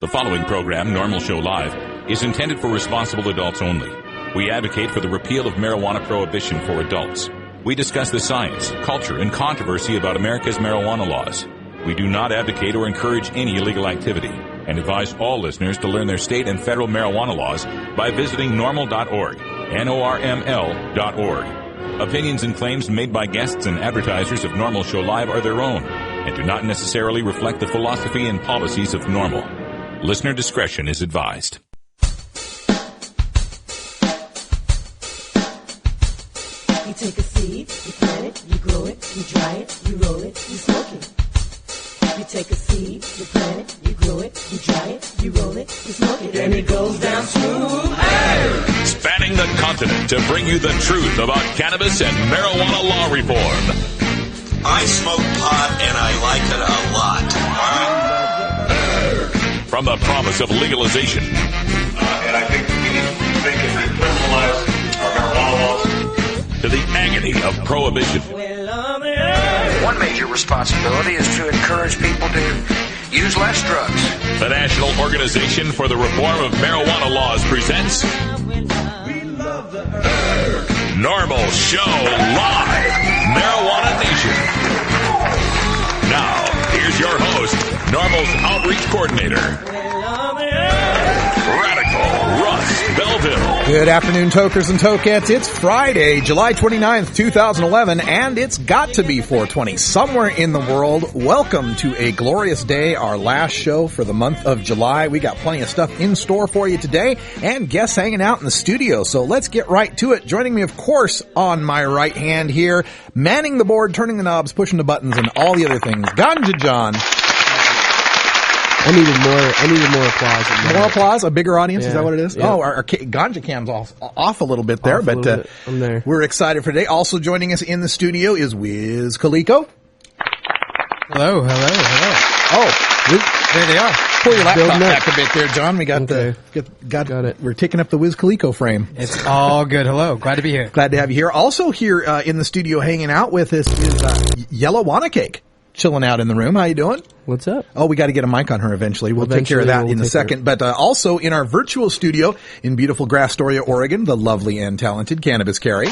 The following program, NORML Show Live, is intended for responsible adults only. We advocate for the repeal of marijuana prohibition for adults. We discuss the science, culture, and controversy about America's marijuana laws. We do not advocate or encourage any illegal activity and advise all listeners to learn their state and federal marijuana laws by visiting norml.org, NORML.org. Opinions and claims made by guests and advertisers of NORML Show Live are their own and do not necessarily reflect the philosophy and policies of NORML. Listener discretion is advised. You take a seed, you plant it, you grow it, you dry it, you roll it, you smoke it. You take a seed, you plant it, you grow it, you dry it, you roll it, you smoke it, and it goes down smooth. Hey! Spanning the continent to bring you the truth about cannabis and marijuana law reform. I smoke pot and I like it a lot. From the promise of legalization. And I think we need to think if we criminalize our marijuana laws. To the agony of prohibition. One major responsibility is to encourage people to use less drugs. The National Organization for the Reform of Marijuana Laws presents NORML Show Live, Marijuana Nation. Now, here's your host, NORML's Outreach Coordinator, Radical Russ Belville. Good afternoon, tokers and tokettes. It's Friday, July 29th, 2011, and it's got to be 420 somewhere in the world. Welcome to a glorious day, our last show for the month of July. We got plenty of stuff in store for you today and guests hanging out in the studio. So let's get right to it. Joining me, of course, on my right hand here, manning the board, turning the knobs, pushing the buttons, and all the other things, Ganja John. I needed more applause. More applause? A bigger audience? Yeah. Is that what it is? Yeah. Oh, our Ganja cam's off a little bit there, but I'm there. We're excited for today. Also joining us in the studio is Wiz Kaliko. Hello. Oh, there they are. Pull your laptop back a bit there, John. We got got it. We're taking up the Wiz Kaliko frame. It's all good. Hello. Glad to be here. Glad to have you here. Also here in the studio hanging out with us is Yellow Wanna Cake. Chilling out in the room. How you doing? What's up? Oh, we got to get a mic on her eventually. We'll take care of that in a second. But also in our virtual studio in beautiful Grastoria, Oregon, the lovely and talented Cannabis Carrie.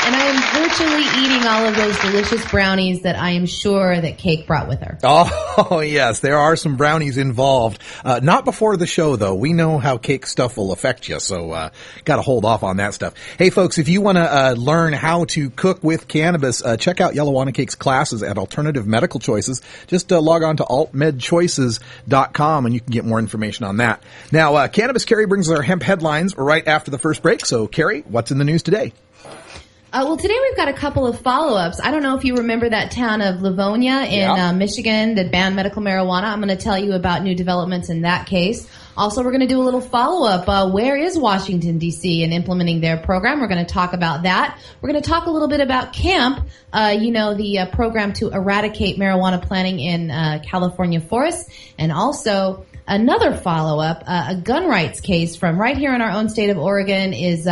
And I am virtually eating all of those delicious brownies that I am sure that Cake brought with her. Oh, yes. There are some brownies involved. Not before the show, though. We know how Cake stuff will affect you, so got to hold off on that stuff. Hey, folks, if you want to learn how to cook with cannabis, check out Yellow Wanna Cake's classes at Alternative Medical Choices. Just log on to altmedchoices.com and you can get more information on that. Now, Cannabis Carrie brings us our hemp headlines right after the first break. So, Carrie, what's in the news today? Well, today we've got a couple of follow-ups. I don't know if you remember that town of Livonia in Michigan that banned medical marijuana. I'm going to tell you about new developments in that case. Also, we're going to do a little follow-up. Where is Washington, D.C. in implementing their program? We're going to talk about that. We're going to talk a little bit about CAMP, the program to eradicate marijuana planting in California forests. And also, another follow-up, a gun rights case from right here in our own state of Oregon is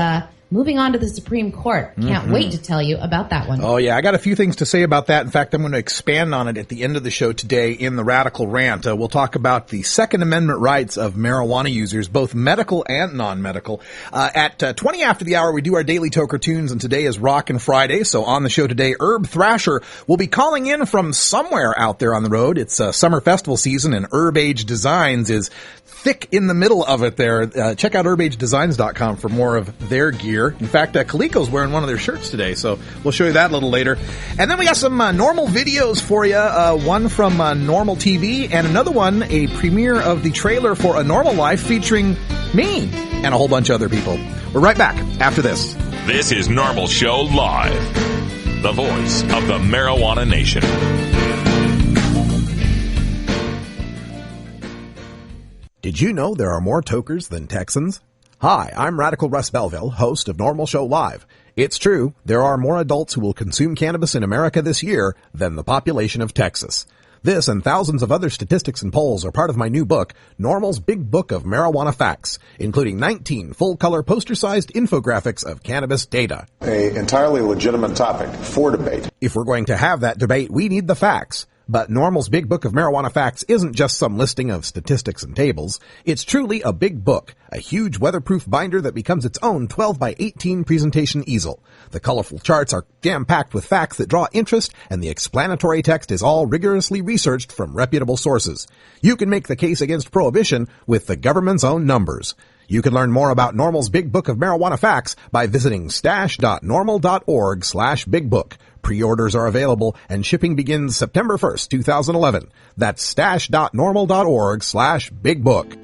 moving on to the Supreme Court. Can't wait to tell you about that one. Oh, yeah. I got a few things to say about that. In fact, I'm going to expand on it at the end of the show today in the Radical Rant. We'll talk about the Second Amendment rights of marijuana users, both medical and non-medical. At 20 after the hour, we do our daily Toker Tunes, and today is Rockin' Friday. So on the show today, Herb Thrasher will be calling in from somewhere out there on the road. It's summer festival season, and Herb Age Designs is thick in the middle of it there. Check out herbagedesigns.com for more of their gear. In fact, Kaliko's wearing one of their shirts today, so we'll show you that a little later. And then we got some NORML videos for you, one from NORML TV, and another one, a premiere of the trailer for A Normal Life featuring me and a whole bunch of other people. We're right back after this. This is NORML Show Live, the voice of the Marijuana Nation. Did you know there are more tokers than Texans? Hi, I'm Radical Russ Belville, host of NORML Show Live. It's true, there are more adults who will consume cannabis in America this year than the population of Texas. This and thousands of other statistics and polls are part of my new book, NORML's Big Book of Marijuana Facts, including 19 full-color poster-sized infographics of cannabis data. An entirely legitimate topic for debate. If we're going to have that debate, we need the facts. But NORML's Big Book of Marijuana Facts isn't just some listing of statistics and tables. It's truly a big book, a huge weatherproof binder that becomes its own 12 by 18 presentation easel. The colorful charts are jam-packed with facts that draw interest, and the explanatory text is all rigorously researched from reputable sources. You can make the case against prohibition with the government's own numbers. You can learn more about NORML's Big Book of Marijuana Facts by visiting stash.norml.org/bigbook. Pre-orders are available and shipping begins September 1st, 2011. That's stash.norml.org/bigbook.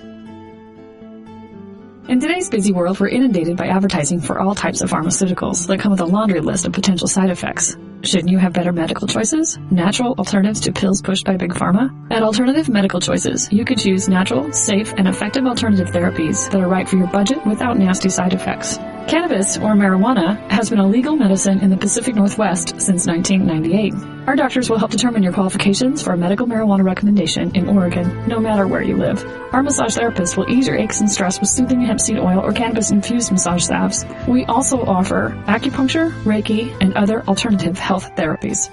In today's busy world, we're inundated by advertising for all types of pharmaceuticals that come with a laundry list of potential side effects. Shouldn't you have better medical choices? Natural alternatives to pills pushed by Big Pharma? At Alternative Medical Choices, you could choose natural, safe, and effective alternative therapies that are right for your budget without nasty side effects. Cannabis, or marijuana, has been a legal medicine in the Pacific Northwest since 1998. Our doctors will help determine your qualifications for a medical marijuana recommendation in Oregon, no matter where you live. Our massage therapists will ease your aches and stress with soothing hemp seed oil or cannabis-infused massage salves. We also offer acupuncture, Reiki, and other alternative health therapies.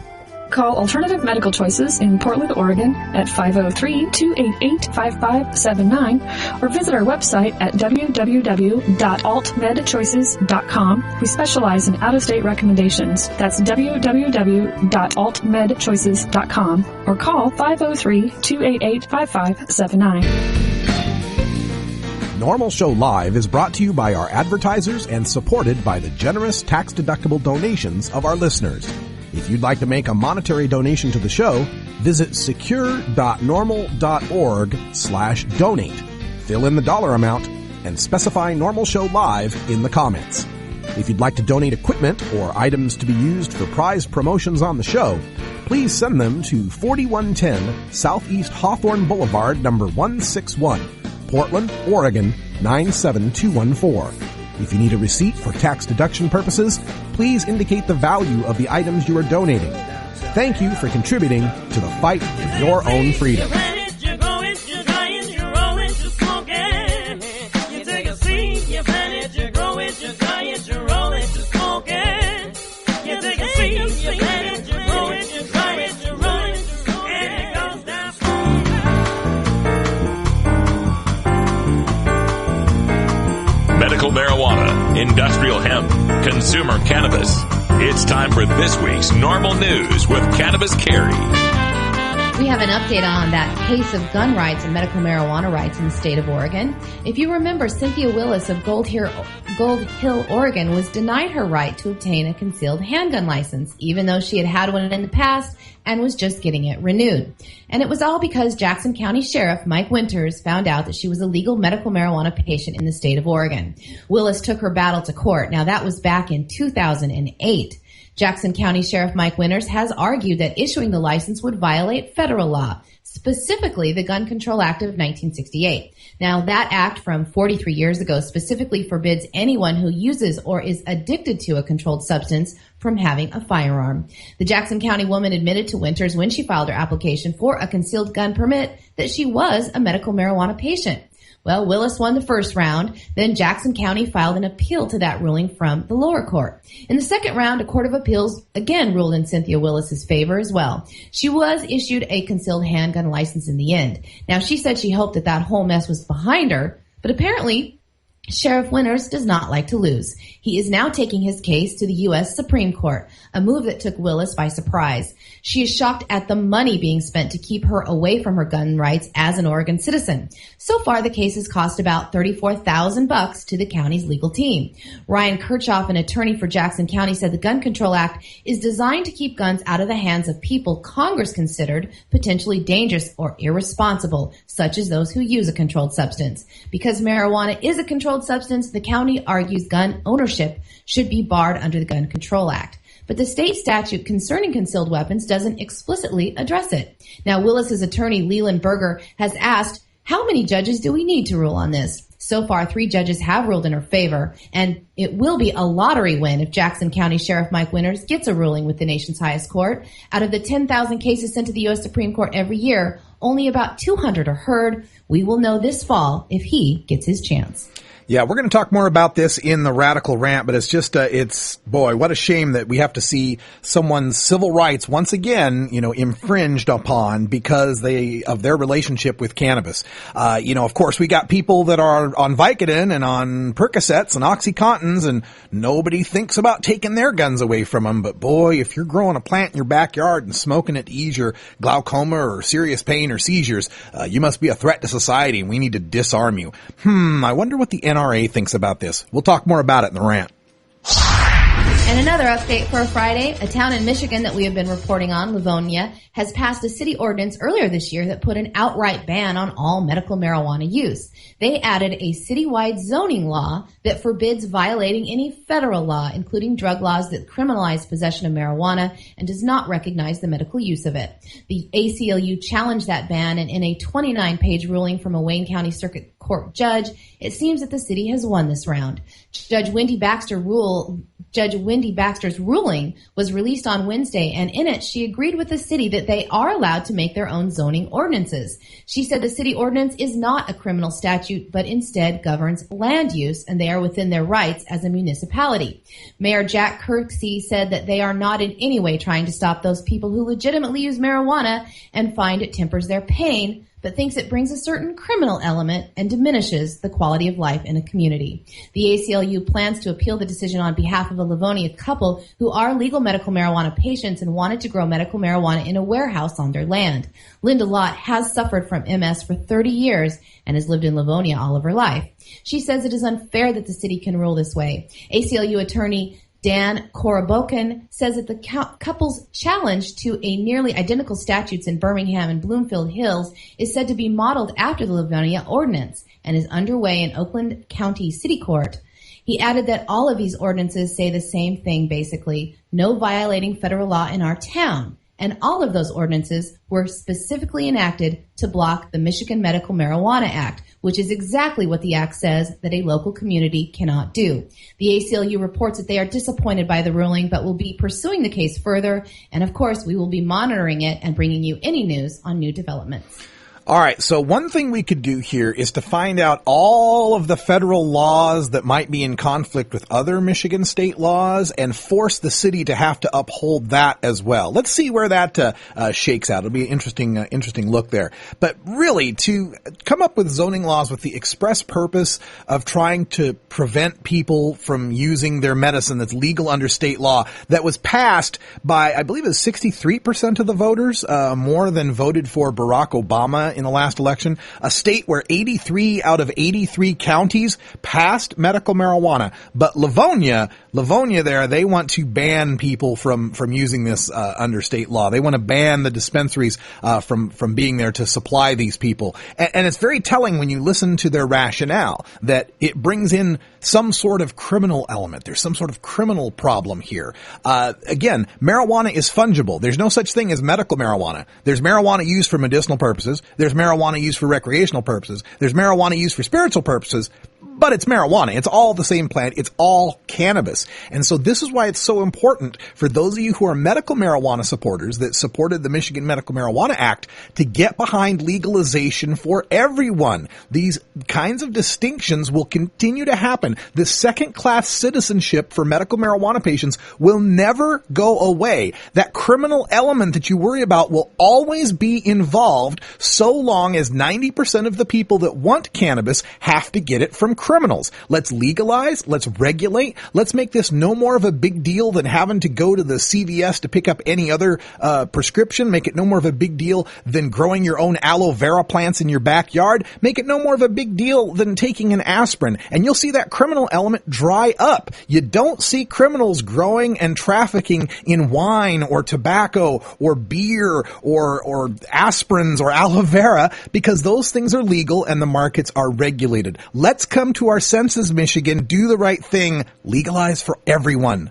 Call Alternative Medical Choices in Portland, Oregon at 503-288-5579 or visit our website at www.altmedchoices.com. We specialize in out-of-state recommendations. That's www.altmedchoices.com or call 503-288-5579. NORML Show Live is brought to you by our advertisers and supported by the generous tax-deductible donations of our listeners. If you'd like to make a monetary donation to the show, visit secure.norml.org/donate. Fill in the dollar amount and specify NORML Show Live in the comments. If you'd like to donate equipment or items to be used for prize promotions on the show, please send them to 4110 Southeast Hawthorne Boulevard, number 161, Portland, Oregon, 97214. If you need a receipt for tax deduction purposes, please indicate the value of the items you are donating. Thank you for contributing to the fight for your own freedom. Medical marijuana, industrial hemp, consumer cannabis. It's time for this week's NORML News with Cannabis Carrie. We have an update on that case of gun rights and medical marijuana rights in the state of Oregon. If you remember, Cynthia Willis of Gold Hill, Oregon was denied her right to obtain a concealed handgun license, even though she had had one in the past and was just getting it renewed. And it was all because Jackson County Sheriff Mike Winters found out that she was a legal medical marijuana patient in the state of Oregon. Willis took her battle to court. Now, that was back in 2008. Jackson County Sheriff Mike Winters has argued that issuing the license would violate federal law, specifically the Gun Control Act of 1968. Now, that act from 43 years ago specifically forbids anyone who uses or is addicted to a controlled substance from having a firearm. The Jackson County woman admitted to Winters when she filed her application for a concealed gun permit that she was a medical marijuana patient. Well, Willis won the first round. Then Jackson County filed an appeal to that ruling from the lower court. In the second round, a court of appeals again ruled in Cynthia Willis's favor as well. She was issued a concealed handgun license in the end. Now, she said she hoped that that whole mess was behind her, but apparently Sheriff Winters does not like to lose. He is now taking his case to the U.S. Supreme Court, a move that took Willis by surprise. She is shocked at the money being spent to keep her away from her gun rights as an Oregon citizen. So far, the case has cost about $34,000 to the county's legal team. Ryan Kirchhoff, an attorney for Jackson County, said the Gun Control Act is designed to keep guns out of the hands of people Congress considered potentially dangerous or irresponsible, such as those who use a controlled substance. Because marijuana is a controlled substance, the county argues gun ownership should be barred under the Gun Control Act. But the state statute concerning concealed weapons doesn't explicitly address it. Now, Willis's attorney, Leland Berger, has asked, how many judges do we need to rule on this? So far, 3 judges have ruled in her favor, and it will be a lottery win if Jackson County Sheriff Mike Winters gets a ruling with the nation's highest court. Out of the 10,000 cases sent to the U.S. Supreme Court every year, only about 200 are heard. We will know this fall if he gets his chance. Yeah, we're going to talk more about this in the Radical Rant, but it's just, boy, what a shame that we have to see someone's civil rights once again, infringed upon because of their relationship with cannabis. Of course, we got people that are on Vicodin and on Percocets and Oxycontins, and nobody thinks about taking their guns away from them. But boy, if you're growing a plant in your backyard and smoking it to ease your glaucoma or serious pain or seizures, you must be a threat to society, and we need to disarm you. I wonder what the NRA thinks about this. We'll talk more about it in the rant. And another update for a Friday, a town in Michigan that we have been reporting on, Livonia, has passed a city ordinance earlier this year that put an outright ban on all medical marijuana use. They added a citywide zoning law that forbids violating any federal law, including drug laws that criminalize possession of marijuana and does not recognize the medical use of it. The ACLU challenged that ban, and in a 29-page ruling from a Wayne County Circuit Court judge, it seems that the city has won this round. Judge Wendy Baxter's ruling was released on Wednesday, and in it she agreed with the city that they are allowed to make their own zoning ordinances. She said the city ordinance is not a criminal statute, but instead governs land use, and they are within their rights as a municipality. Mayor Jack Kirksey said that they are not in any way trying to stop those people who legitimately use marijuana and find it tempers their pain, but thinks it brings a certain criminal element and diminishes the quality of life in a community. The ACLU plans to appeal the decision on behalf of a Livonia couple who are legal medical marijuana patients and wanted to grow medical marijuana in a warehouse on their land. Linda Lott has suffered from MS for 30 years and has lived in Livonia all of her life. She says it is unfair that the city can rule this way. ACLU attorney Dan Korobokin says that the couple's challenge to a nearly identical statutes in Birmingham and Bloomfield Hills is said to be modeled after the Livonia Ordinance and is underway in Oakland County City Court. He added that all of these ordinances say the same thing, basically, no violating federal law in our town. And all of those ordinances were specifically enacted to block the Michigan Medical Marijuana Act, which is exactly what the act says that a local community cannot do. The ACLU reports that they are disappointed by the ruling, but will be pursuing the case further. And of course, we will be monitoring it and bringing you any news on new developments. All right, so one thing we could do here is to find out all of the federal laws that might be in conflict with other Michigan state laws and force the city to have to uphold that as well. Let's see where that shakes out. It'll be an interesting look there. But really, to come up with zoning laws with the express purpose of trying to prevent people from using their medicine that's legal under state law, that was passed by, I believe it was 63% of the voters, more than voted for Barack Obama in the last election, a state where 83 out of 83 counties passed medical marijuana. But Livonia there, they want to ban people from using this under state law. They want to ban the dispensaries from being there to supply these people. And it's very telling when you listen to their rationale that it brings in some sort of criminal element. There's some sort of criminal problem here. Again, marijuana is fungible. There's no such thing as medical marijuana. There's marijuana used for medicinal purposes. There's marijuana used for recreational purposes. There's marijuana used for spiritual purposes. But it's marijuana. It's all the same plant. It's all cannabis. And so this is why it's so important for those of you who are medical marijuana supporters that supported the Michigan Medical Marijuana Act to get behind legalization for everyone. These kinds of distinctions will continue to happen. The second-class citizenship for medical marijuana patients will never go away. That criminal element that you worry about will always be involved so long as 90% of the people that want cannabis have to get it from criminals. Let's legalize, let's regulate, let's make this no more of a big deal than having to go to the CVS to pick up any other prescription. Make it no more of a big deal than growing your own aloe vera plants in your backyard. Make it no more of a big deal than taking an aspirin. And you'll see that criminal element dry up. You don't see criminals growing and trafficking in wine or tobacco or beer or aspirins or aloe vera because those things are legal and the markets are regulated. Let's come to our senses, Michigan. Do the right thing. Legalize for everyone.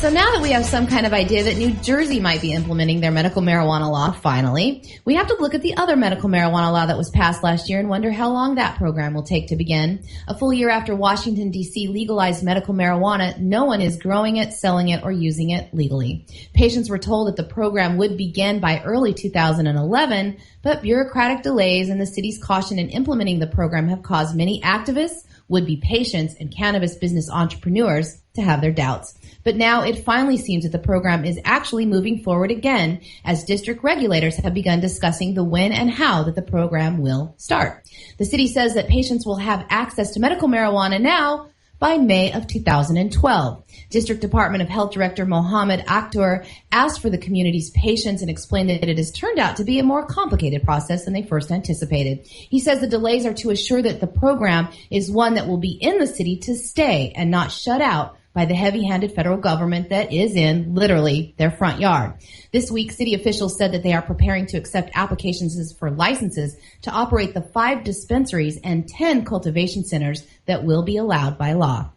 So now that we have some kind of idea that New Jersey might be implementing their medical marijuana law finally, we have to look at the other medical marijuana law that was passed last year and wonder how long that program will take to begin. A full year after Washington, D.C. legalized medical marijuana, no one is growing it, selling it, or using it legally. Patients were told that the program would begin by early 2011, but bureaucratic delays and the city's caution in implementing the program have caused many activists, would-be patients, and cannabis business entrepreneurs to have their doubts. But now it finally seems that the program is actually moving forward again as district regulators have begun discussing the when and how that the program will start. The city says that patients will have access to medical marijuana now by May of 2012. District Department of Health Director Mohammed Akhtar asked for the community's patience and explained that it has turned out to be a more complicated process than they first anticipated. He says the delays are to assure that the program is one that will be in the city to stay and not shut out by the heavy-handed federal government that is in, literally, their front yard. This week, city officials said that they are preparing to accept applications for licenses to operate the 5 dispensaries and 10 cultivation centers that will be allowed by law.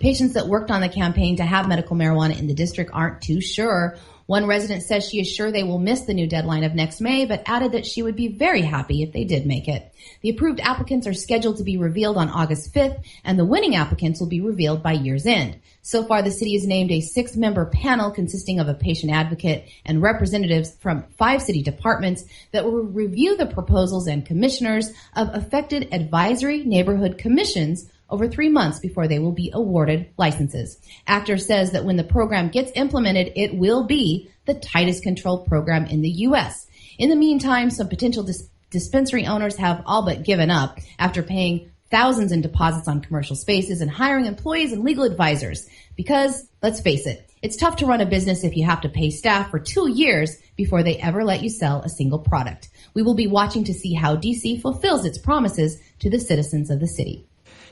Patients that worked on the campaign to have medical marijuana in the district aren't too sure. One resident says she is sure they will miss the new deadline of next May, but added that she would be very happy if they did make it. The approved applicants are scheduled to be revealed on August 5th, and the winning applicants will be revealed by year's end. So far, the city has named a 6-member panel consisting of a patient advocate and representatives from 5 city departments that will review the proposals and commissioners of affected advisory neighborhood commissions over 3 months before they will be awarded licenses. Akhtar says that when the program gets implemented, it will be the tightest controlled program in the U.S. In the meantime, some potential dispensary owners have all but given up after paying thousands in deposits on commercial spaces and hiring employees and legal advisors. Because, let's face it, it's tough to run a business if you have to pay staff for 2 years before they ever let you sell a single product. We will be watching to see how D.C. fulfills its promises to the citizens of the city.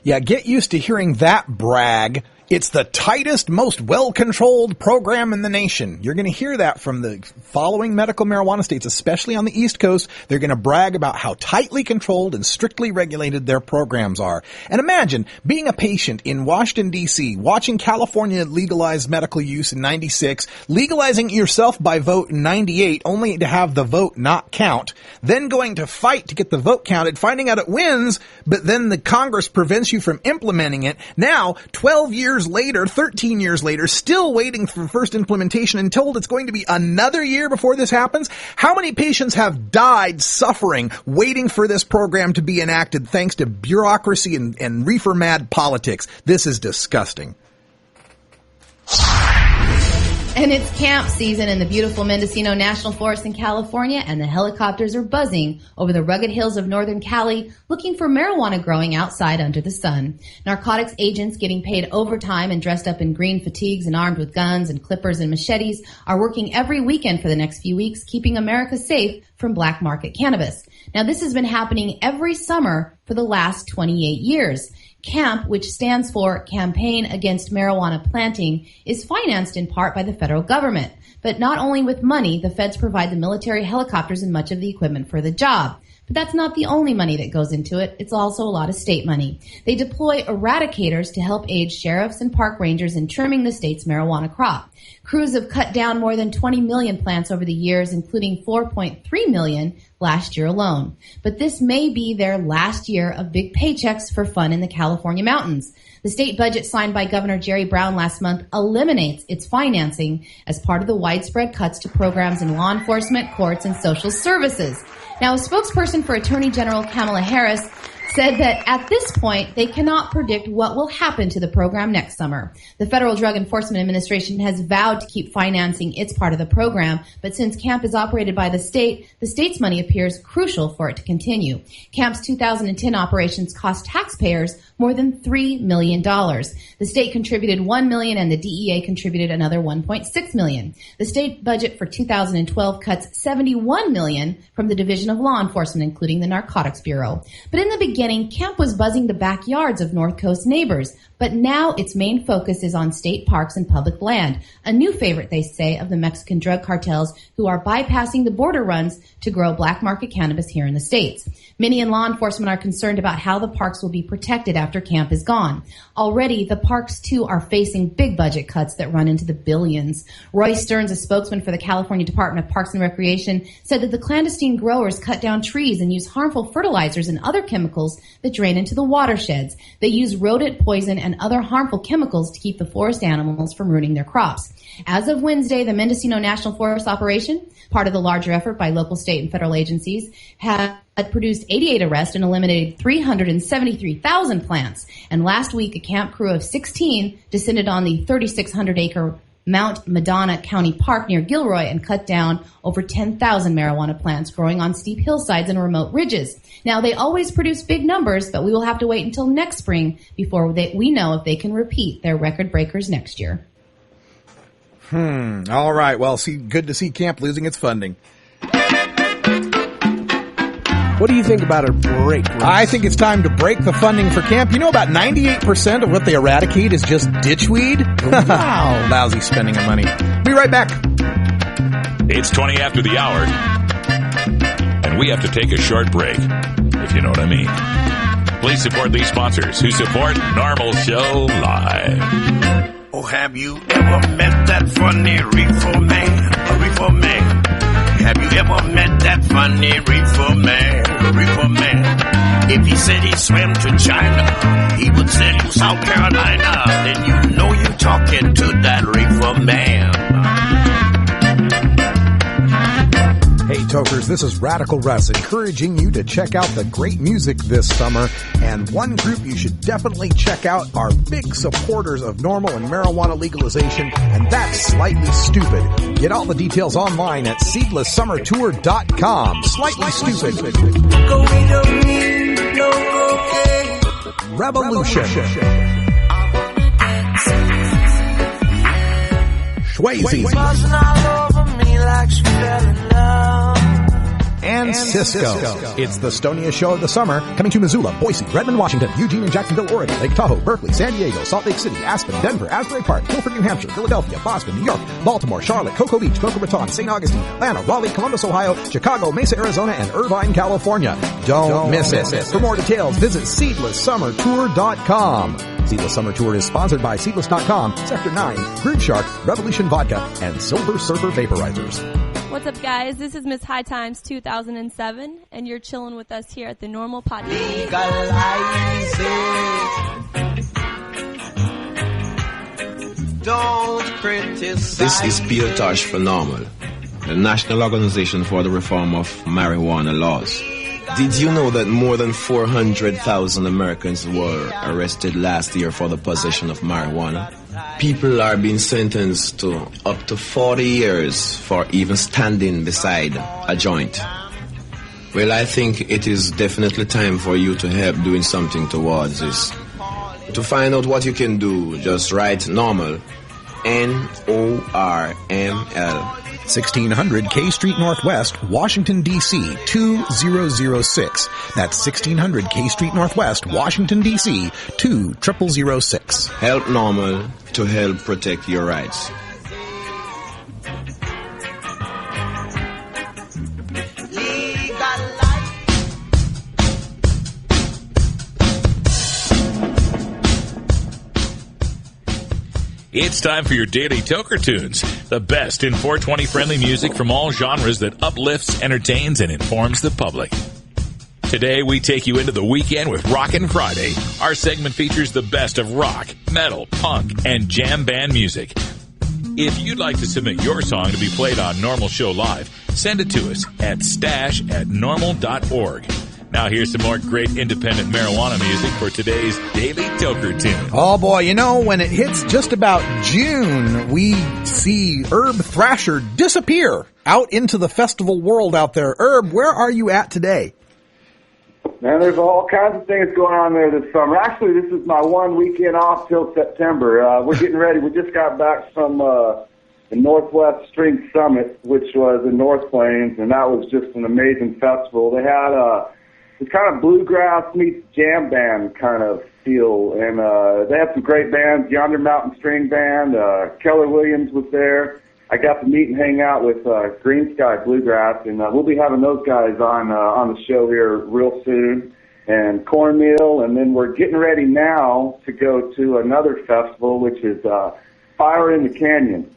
Yeah, get used to hearing that brag. It's the tightest, most well-controlled program in the nation. You're going to hear that from the following medical marijuana states, especially on the East Coast. They're going to brag about how tightly controlled and strictly regulated their programs are. And imagine being a patient in Washington, D.C., watching California legalize medical use in 96, legalizing it yourself by vote in 98, only to have the vote not count, then going to fight to get the vote counted, finding out it wins, but then the Congress prevents you from implementing it. Now, 12 years later, 13 years later, still waiting for first implementation and told it's going to be another year before this happens. How many patients have died suffering waiting for this program to be enacted thanks to bureaucracy and reefer-mad politics? This is disgusting. And it's camp season in the beautiful Mendocino National Forest in California, and the helicopters are buzzing over the rugged hills of northern Cali looking for marijuana growing outside under the sun. Narcotics agents getting paid overtime and dressed up in green fatigues and armed with guns and clippers and machetes are working every weekend for the next few weeks, keeping America safe from black market cannabis. Now, this has been happening every summer for the last 28 years. CAMP, which stands for Campaign Against Marijuana Planting, is financed in part by the federal government. But not only with money, the feds provide the military helicopters and much of the equipment for the job. But that's not the only money that goes into it. It's also a lot of state money. They deploy eradicators to help aid sheriffs and park rangers in trimming the state's marijuana crop. Crews have cut down more than 20 million plants over the years, including 4.3 million last year alone. But this may be their last year of big paychecks for fun in the California mountains. The state budget signed by Governor Jerry Brown last month eliminates its financing as part of the widespread cuts to programs in law enforcement, courts, and social services. Now, a spokesperson for Attorney General Kamala Harris said that at this point, they cannot predict what will happen to the program next summer. The Federal Drug Enforcement Administration has vowed to keep financing its part of the program, but since CAMP is operated by the state's money appears crucial for it to continue. CAMP's 2010 operations cost taxpayers more than $3 million. The state contributed $1 million and the DEA contributed another $1.6 million. The state budget for 2012 cuts $71 million from the Division of Law Enforcement, including the Narcotics Bureau. But in the beginning beginning, camp was buzzing the backyards of North Coast neighbors, but now its main focus is on state parks and public land, a new favorite, they say, of the Mexican drug cartels who are bypassing the border runs to grow black market cannabis here in the States. Many in law enforcement are concerned about how the parks will be protected after camp is gone. Already, the parks, too, are facing big budget cuts that run into the billions. Roy Stearns, a spokesman for the California Department of Parks and Recreation, said that the clandestine growers cut down trees and use harmful fertilizers and other chemicals that drain into the watersheds. They use rodent poison and other harmful chemicals to keep the forest animals from ruining their crops. As of Wednesday, the Mendocino National Forest Operation, part of the larger effort by local, state, and federal agencies, had produced 88 arrests and eliminated 373,000 plants. And last week, a camp crew of 16 descended on the 3,600-acre Mount Madonna County Park near Gilroy and cut down over 10,000 marijuana plants growing on steep hillsides and remote ridges. Now, they always produce big numbers, but we will have to wait until next spring before we know if they can repeat their record breakers next year. All right. Well, good to see camp losing its funding. What do you think about a break? I think it's time to break the funding for camp. You know, about 98% of what they eradicate is just ditchweed. Wow. Lousy spending of money. Be right back. It's 20 after the hour, and we have to take a short break, if you know what I mean. Please support these sponsors who support NORML Show Live. Oh, have you ever met that funny reefer man? A reefer man. Have you ever met that funny reefer man? A reefer man. If he said he swam to China, he would send you South Carolina. Then you know you're talking to that reefer man. Hey Tokers, this is Radical Russ encouraging you to check out the great music this summer, and one group you should definitely check out are big supporters of NORML and marijuana legalization, and that's Slightly Stupid. Get all the details online at seedlesssummertour.com. Slightly Stupid. Revolution. Swayze. And Cisco. It's the Stonia show of the summer, coming to Missoula, Boise, Redmond, Washington, Eugene and Jacksonville, Oregon, Lake Tahoe, Berkeley, San Diego, Salt Lake City, Aspen, Denver, Asbury Park, Guilford, New Hampshire, Philadelphia, Boston, New York, Baltimore, Charlotte, Cocoa Beach, Boca Raton, St. Augustine, Atlanta, Raleigh, Columbus, Ohio, Chicago, Mesa, Arizona, and Irvine, California. Don't miss it. For more details, visit SeedlessSummerTour.com. Seedless Summer Tour is sponsored by Seedless.com, Sector 9, Groove Shark, Revolution Vodka, and Silver Surfer Vaporizers. What's up, guys? This is Miss High Times 2007, and you're chilling with us here at the NORML Podcast. Don't criticize. This is Peter Tosh for NORML, the National Organization for the Reform of Marijuana Laws. Did you know that more than 400,000 Americans were arrested last year for the possession of marijuana? People are being sentenced to up to 40 years for even standing beside a joint. Well, I think it is definitely time for you to help doing something towards this. To find out what you can do, just write NORML, NORML, 1600 K Street Northwest, Washington, D.C. 2006. That's 1600 K Street Northwest, Washington, D.C. 20006. Help NORML to help protect your rights. It's time for your daily Toker Tunes, the best in 420-friendly music from all genres that uplifts, entertains, and informs the public. Today, we take you into the weekend with Rockin' Friday. Our segment features the best of rock, metal, punk, and jam band music. If you'd like to submit your song to be played on NORML Show Live, send it to us at stash@norml.org. Now here's some more great independent marijuana music for today's Daily Toker Tune. Oh boy, you know, when it hits just about June, we see Herb Thrasher disappear out into the festival world out there. Herb, where are you at today? Man, there's all kinds of things going on there this summer. Actually, this is my one weekend off till September. We're getting ready. We just got back from the Northwest String Summit, which was in North Plains, and that was just an amazing festival. They had it's kind of bluegrass meets jam band kind of feel. And they have some great bands. Yonder Mountain String Band, Keller Williams was there. I got to meet and hang out with Green Sky Bluegrass, and we'll be having those guys on the show here real soon. And Cornmeal, and then we're getting ready now to go to another festival, which is Fire in the Canyon.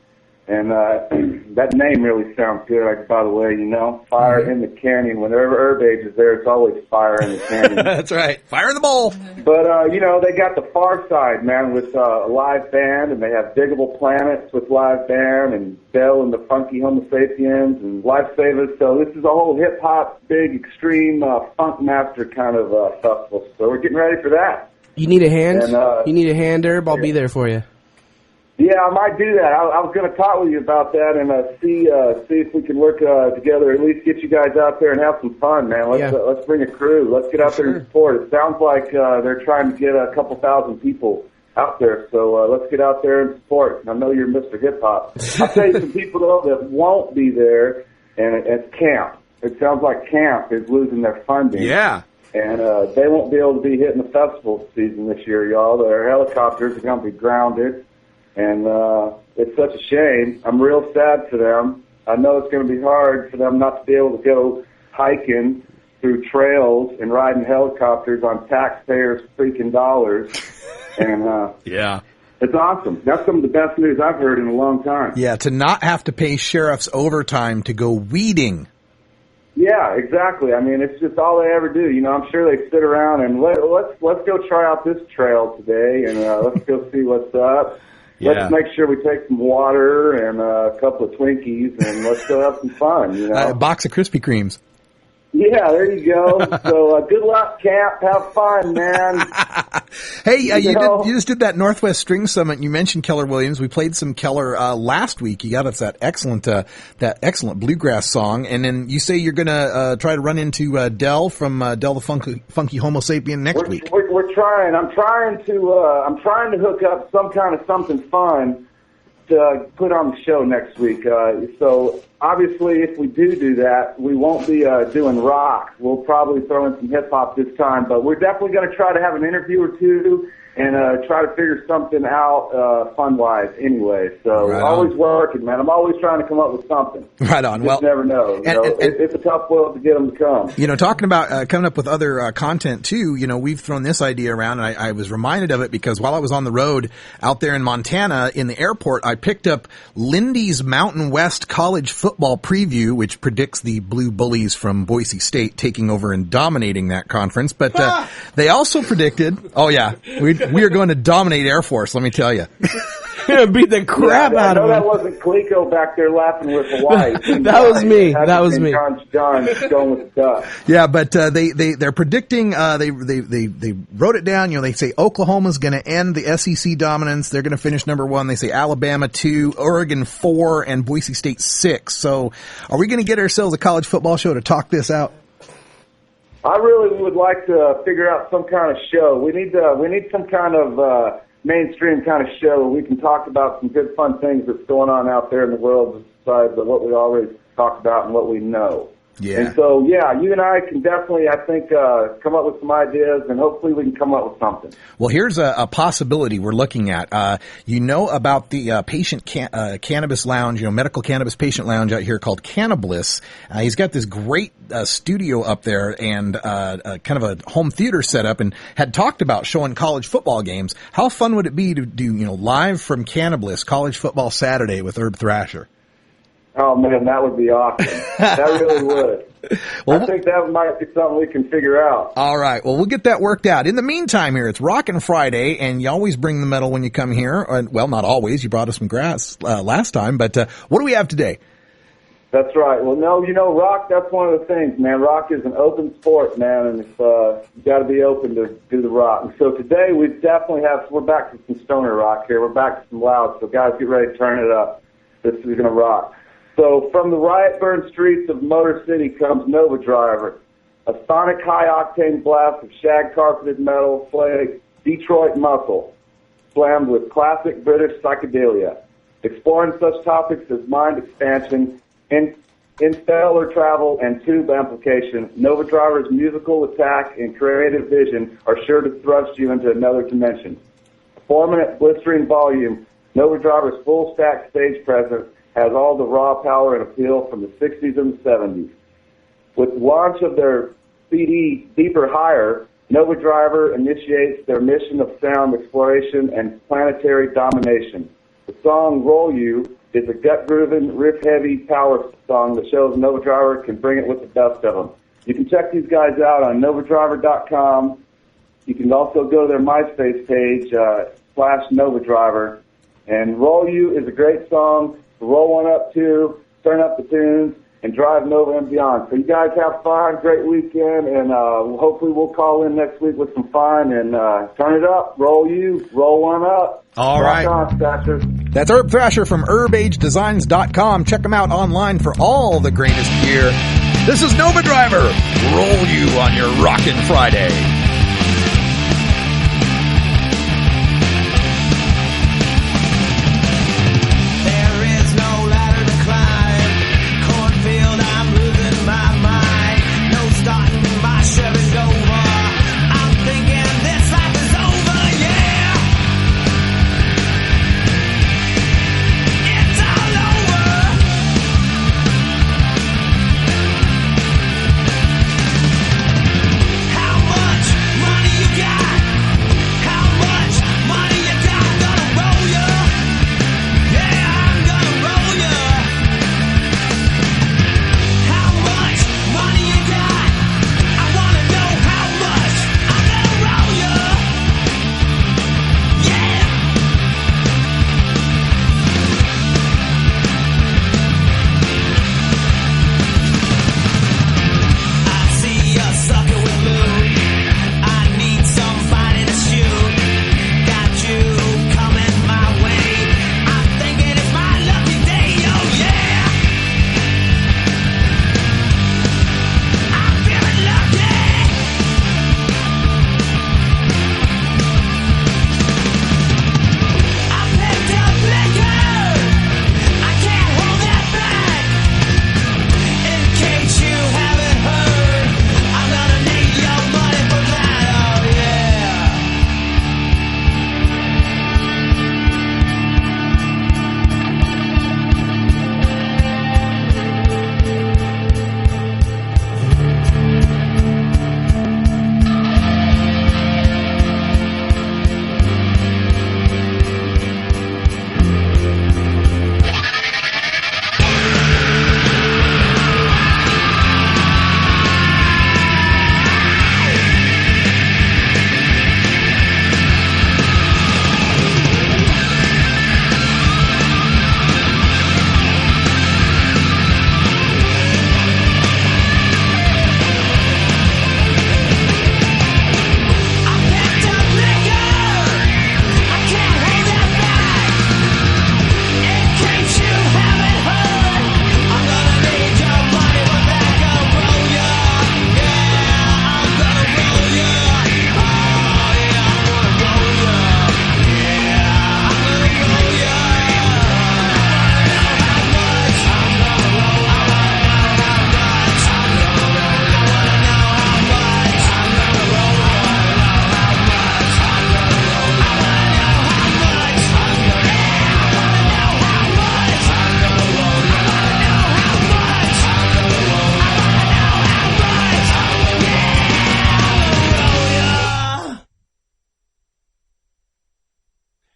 And that name really sounds good, by the way, you know. Fire in the Canyon. Whenever Herb Age is there, it's always fire in the canyon. That's right. Fire in the bowl. But, you know, they got the Far Side, man, with a live band, and they have Diggable Planets with live band, and Bell and the Funky Homo Sapiens, and Lifesavers. So this is a whole hip-hop, big, extreme, funk master kind of festival. So we're getting ready for that. You need a hand? And, you need a hand, Herb? I'll be there for you. Yeah, I might do that. I was going to talk with you about that and see if we can work together. At least get you guys out there and have some fun, man. Let's bring a crew. Let's get out there and support. It sounds like they're trying to get a couple thousand people out there. So let's get out there and support. I know you're Mr. Hip Hop. I'll tell you some people though that won't be there, and it's Camp. It sounds like Camp is losing their funding. Yeah. And they won't be able to be hitting the festival season this year, y'all. Their helicopters are going to be grounded. And it's such a shame. I'm real sad for them. I know it's going to be hard for them not to be able to go hiking through trails and riding helicopters on taxpayers' freaking dollars. And yeah, it's awesome. That's some of the best news I've heard in a long time. Yeah, to not have to pay sheriffs overtime to go weeding. Yeah, exactly. I mean, it's just all they ever do. You know, I'm sure they sit around and let's go try out this trail today, and let's go see what's up. Yeah. Let's make sure we take some water and a couple of Twinkies, and let's go have some fun, you know. A box of Krispy Kremes. Yeah, there you go. So good luck, Camp. Have fun, man. Hey, you just did that Northwest String Summit. You mentioned Keller Williams. We played some Keller last week. You got us that excellent bluegrass song, and then you say you're going to try to run into Del from Del the Funky Homo Sapien next week. We're trying. I'm trying to hook up some kind of something fun to put on the show next week. So obviously, if we do that, we won't be doing rock. We'll probably throw in some hip hop this time, but we're definitely going to try to have an interview or two and try to figure something out fun-wise anyway. So always working, man. I'm always trying to come up with something. Right on. You just never know. It's a tough world to get them to come. You know, talking about coming up with other content too, you know, we've thrown this idea around, and I was reminded of it because while I was on the road out there in Montana in the airport, I picked up Lindy's Mountain West College Football Preview, which predicts the Blue Bullies from Boise State taking over and dominating that conference. But they also predicted, we are going to dominate Air Force, let me tell you. Beat the crap out of him. I know that wasn't Cleco back there laughing with the wife. That was me. That was me. John going with the duck. Yeah, but they're predicting. They wrote it down. You know, they say Oklahoma's going to end the SEC dominance. They're going to finish number 1. They say Alabama 2, Oregon 4, and Boise State 6. So, are we going to get ourselves a college football show to talk this out? I really would like to figure out some kind of show. We need some kind of mainstream kind of show where we can talk about some good fun things that's going on out there in the world besides what we already talk about and what we know. Yeah. And so, you and I can definitely, I think, come up with some ideas, and hopefully we can come up with something. Well, here's a possibility we're looking at. You know about the patient cannabis lounge, you know, medical cannabis patient lounge out here called Cannabliss. He's got this great studio up there and kind of a home theater setup, and had talked about showing college football games. How fun would it be to do, you know, live from Cannabliss, College Football Saturday with Herb Thrasher? Oh, man, that would be awesome. That really would. Well, I think that might be something we can figure out. All right. Well, we'll get that worked out. In the meantime here, it's Rockin' Friday, and you always bring the metal when you come here. Well, not always. You brought us some grass last time. But what do we have today? That's right. Well, no, you know, rock, that's one of the things, man. Rock is an open sport, man, and it's, you got to be open to do the rock. And so today we definitely we're back to some stoner rock here. We're back to some loud, so guys, get ready to turn it up. This is going to rock. So from the riot-burned streets of Motor City comes Nova Driver, a sonic high-octane blast of shag-carpeted metal playing Detroit muscle, slammed with classic British psychedelia, exploring such topics as mind expansion, interstellar travel, and tube amplification, Nova Driver's musical attack and creative vision are sure to thrust you into another dimension. Performing at blistering volume, Nova Driver's full-stack stage presence has all the raw power and appeal from the 60s and the 70s. With the launch of their CD, Deeper Higher, Nova Driver initiates their mission of sound exploration and planetary domination. The song Roll You is a gut-grooving, riff-heavy power song that shows Nova Driver can bring it with the best of them. You can check these guys out on NovaDriver.com. You can also go to their MySpace page, /Nova Driver. And Roll You is a great song to roll one up to, turn up the tunes, and drive Nova and beyond. So you guys have fun, great weekend, and hopefully we'll call in next week with some fun and turn it up. Roll You, roll one up. All right. Rock on, Thrasher. That's Herb Thrasher from herbagedesigns.com. Check them out online for all the greatest gear. This is Nova Driver. Roll You on your Rockin' Friday.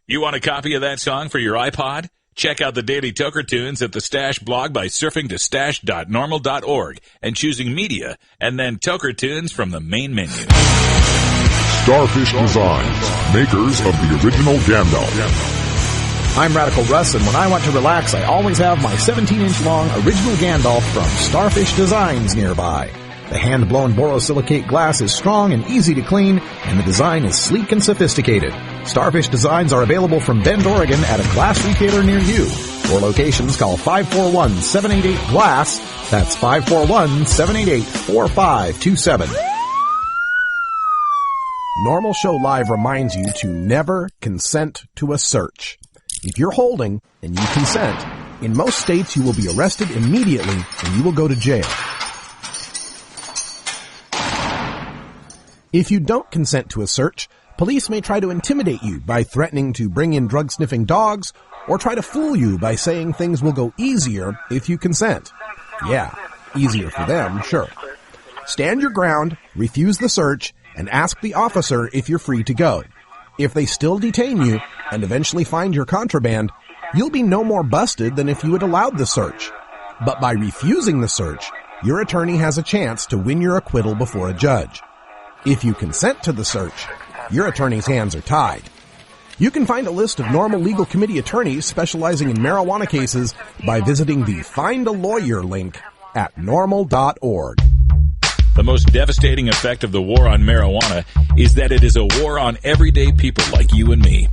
You want a copy of that song for your iPod? Check out the Daily Toker Tunes at the Stash blog by surfing to stash.normal.org and choosing Media and then Toker Tunes from the main menu. Starfish Designs, makers of the original Gandalf. I'm Radical Russ, and when I want to relax, I always have my 17-inch long original Gandalf from Starfish Designs nearby. The hand-blown borosilicate glass is strong and easy to clean, and the design is sleek and sophisticated. Starfish Designs are available from Bend, Oregon at a glass retailer near you. For locations, call 541-788-GLASS. That's 541-788-4527. Normal Show Live reminds you to never consent to a search. If you're holding and you consent, In most states, you will be arrested immediately and you will go to jail. If you don't consent to a search, police may try to intimidate you by threatening to bring in drug-sniffing dogs or try to fool you by saying things will go easier if you consent. Yeah, easier for them, sure. Stand your ground, refuse the search, and ask the officer if you're free to go. If they still detain you and eventually find your contraband, you'll be no more busted than if you had allowed the search. But by refusing the search, your attorney has a chance to win your acquittal before a judge. If you consent to the search, your attorney's hands are tied. You can find a list of NORML Legal Committee attorneys specializing in marijuana cases by visiting the Find a Lawyer link at norml.org. The most devastating effect of the war on marijuana is that it is a war on everyday people like you and me.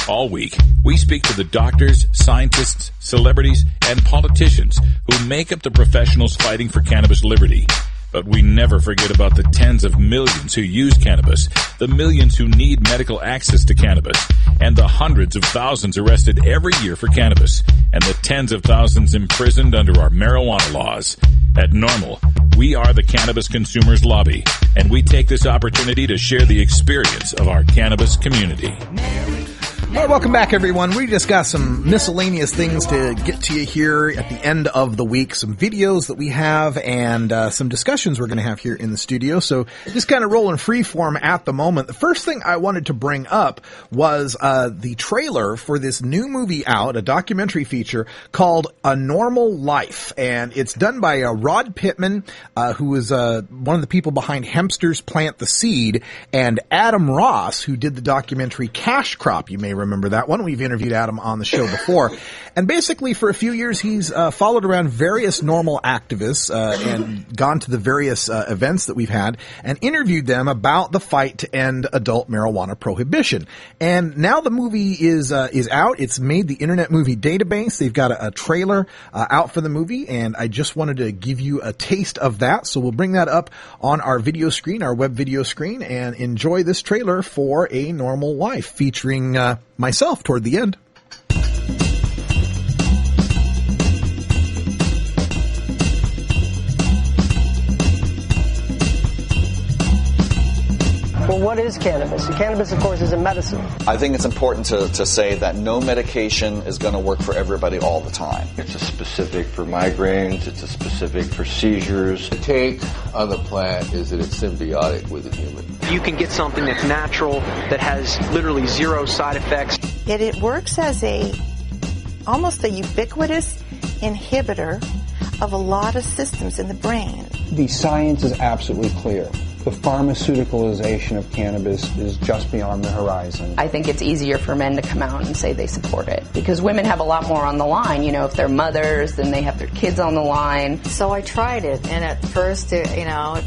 All week, we speak to the doctors, scientists, celebrities, and politicians who make up the professionals fighting for cannabis liberty. But we never forget about the tens of millions who use cannabis, the millions who need medical access to cannabis, and the hundreds of thousands arrested every year for cannabis, and the tens of thousands imprisoned under our marijuana laws. At NORML, we are the Cannabis Consumers Lobby, and we take this opportunity to share the experience of our cannabis community. All right, welcome back, everyone. We just got some miscellaneous things to get to you here at the end of the week. Some videos that we have and some discussions we're going to have here in the studio. So just kind of rolling free form at the moment. The first thing I wanted to bring up was the trailer for this new movie out, a documentary feature called A Normal Life. And it's done by Rod Pittman, who is one of the people behind Hempsters Plant the Seed, and Adam Ross, who did the documentary Cash Crop. You may remember that one. We've interviewed Adam on the show before. And basically for a few years he's followed around various NORML activists and gone to the various events that we've had and interviewed them about the fight to end adult marijuana prohibition. And now the movie is out. It's made the Internet Movie Database. They've got a trailer out for the movie, and I just wanted to give you a taste of that. So we'll bring that up on our video screen, our web video screen, and enjoy this trailer for A Normal Life featuring myself toward the end. Well, what is cannabis? Cannabis, of course, is a medicine. I think it's important to say that no medication is going to work for everybody all the time. It's a specific for migraines. It's a specific for seizures. The take on the plant is that it's symbiotic with the human. You can get something that's natural, that has literally zero side effects. It works as almost a ubiquitous inhibitor of a lot of systems in the brain. The science is absolutely clear. The pharmaceuticalization of cannabis is just beyond the horizon. I think it's easier for men to come out and say they support it because women have a lot more on the line. You know, if they're mothers, then they have their kids on the line. So I tried it, and at first, it